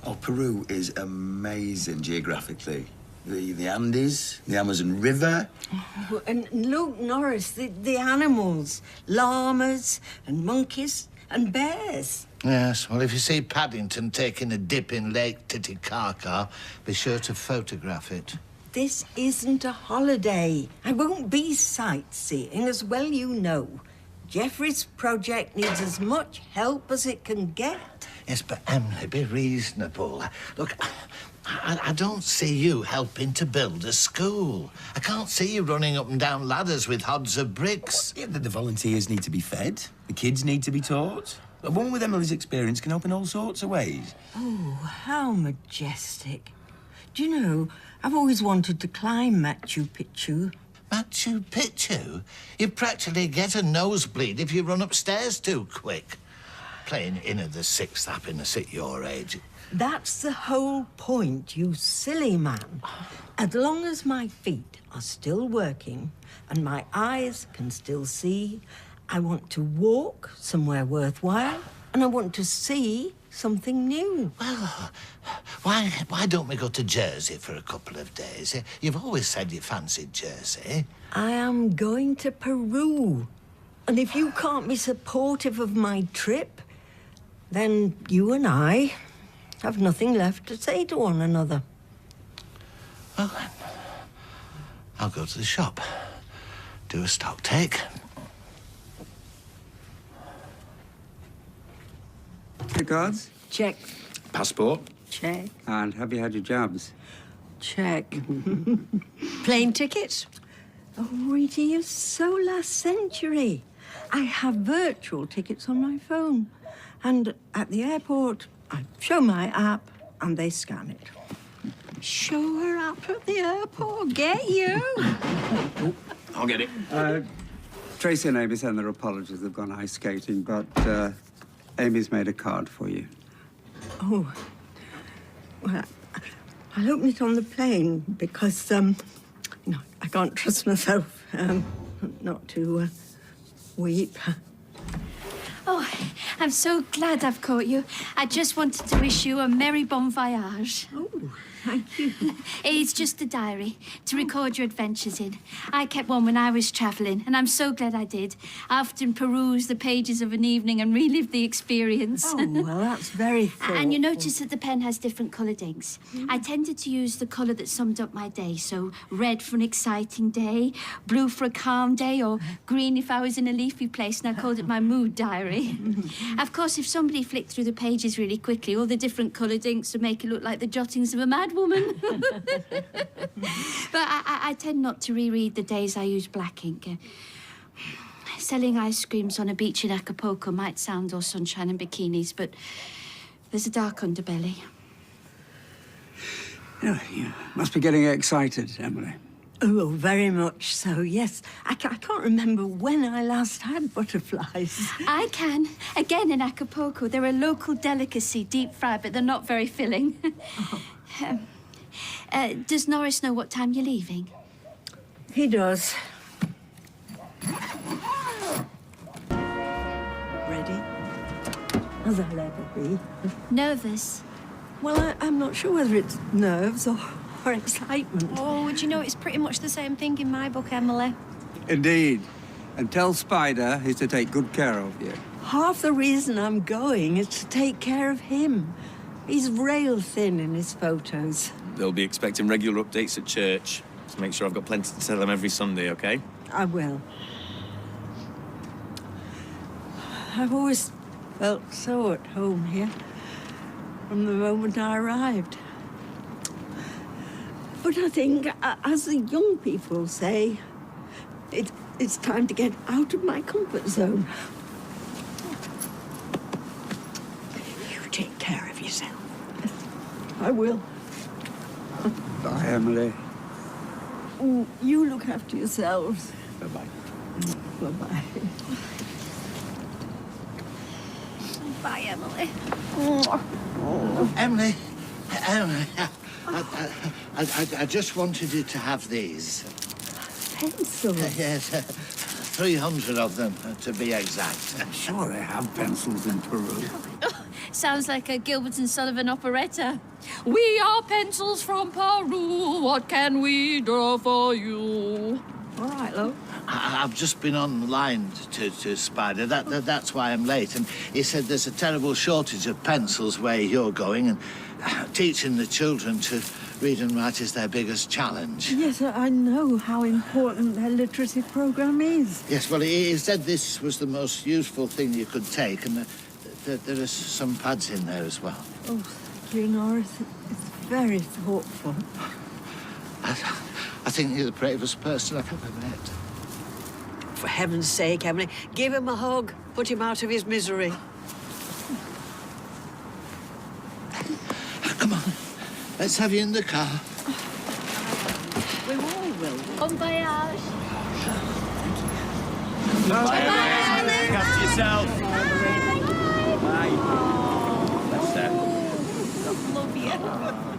Oh, Peru is amazing geographically. The Andes, the Amazon River. Oh, and look, Norris, the animals. Llamas and monkeys and bears. Yes, well, if you see Paddington taking a dip in Lake Titicaca, be sure to photograph it. This isn't a holiday. I won't be sightseeing, as well you know. Jeffrey's project needs as much help as it can get. Yes, but Emily, be reasonable. Look, I don't see you helping to build a school. I can't see you running up and down ladders with hods of bricks. Yeah, the volunteers need to be fed. The kids need to be taught. A woman with Emily's experience can help in all sorts of ways. Oh, how majestic. Do you know, I've always wanted to climb Machu Picchu. Machu Picchu? You practically get a nosebleed if you run upstairs too quick. Playing Inner the Sixth Happiness at your age. That's the whole point, you silly man. As long as my feet are still working and my eyes can still see, I want to walk somewhere worthwhile and I want to see something new. Well, why don't we go to Jersey for a couple of days? You've always said you fancied Jersey. I am going to Peru. And if you can't be supportive of my trip, then you and I have nothing left to say to one another. Well, then, I'll go to the shop, do a stock take. Regards? Check. Passport? Check. And have you had your jabs? Check. Plane tickets? Oh, Rita, you're so last century. I have virtual tickets on my phone. And at the airport, I show my app and they scan it. Show her up at the airport. Get you. Oh, I'll get it. Tracy and Amy send their apologies. They've gone ice skating, but Amy's made a card for you. Oh, well, I'll open it on the plane because, you know, I can't trust myself not to weep. Oh, I'm so glad I've caught you. I just wanted to wish you a merry bon voyage. Oh, thank you. It's just a diary to record your adventures in. I kept one when I was travelling, and I'm so glad I did. I often peruse the pages of an evening and relive the experience. Oh, well, that's very thoughtful. And you notice that the pen has different coloured inks. I tended to use the colour that summed up my day, so red for an exciting day, blue for a calm day, or green if I was in a leafy place, and I called it my mood diary. Of course, if somebody flicked through the pages really quickly, all the different coloured inks would make it look like the jottings of a madwoman. But I tend not to reread the days I use black ink. Selling ice creams on a beach in Acapulco might sound all sunshine and bikinis, but there's a dark underbelly. You must be getting excited, Emily. Oh, very much so, yes. I can't remember when I last had butterflies. I can. Again, in Acapulco. They're a local delicacy, deep fried, but they're not very filling. Does Norris know what time you're leaving? He does. Ready? As I'll ever be. Nervous? Well, I'm not sure whether it's nerves or excitement. Oh, do you know, it's pretty much the same thing in my book, Emily. Indeed. And tell Spider he's to take good care of you. Half the reason I'm going is to take care of him. He's rail thin in his photos. They'll be expecting regular updates at church. So make sure I've got plenty to tell them every Sunday, OK? I will. I've always felt so at home here from the moment I arrived. But I think, as the young people say, it's time to get out of my comfort zone. You take care of yourself. I will. Bye, Emily. You look after yourselves. Bye-bye. Bye-bye. Bye, Emily. Emily, I just wanted you to have these. Pencil. Yes, 300 of them, to be exact. I'm sure they have pencils in Peru. Sounds like a Gilbert and Sullivan operetta. We are pencils from Peru. What can we draw for you? All right, love. I've just been on the line to Spider. That's why I'm late. And he said there's a terrible shortage of pencils where you're going, and teaching the children to read and write is their biggest challenge. Yes, I know how important their literacy program is. Yes, well, he said this was the most useful thing you could take, and there are some pads in there as well. Oh, thank you, Norris. It's very thoughtful. I think you're the bravest person I've ever met. For heaven's sake, Emily, give him a hug. Put him out of his misery. Come on, let's have you in the car. We all will. Bon voyage. Bye. Look after yourself. Bye. Bless her. Love you.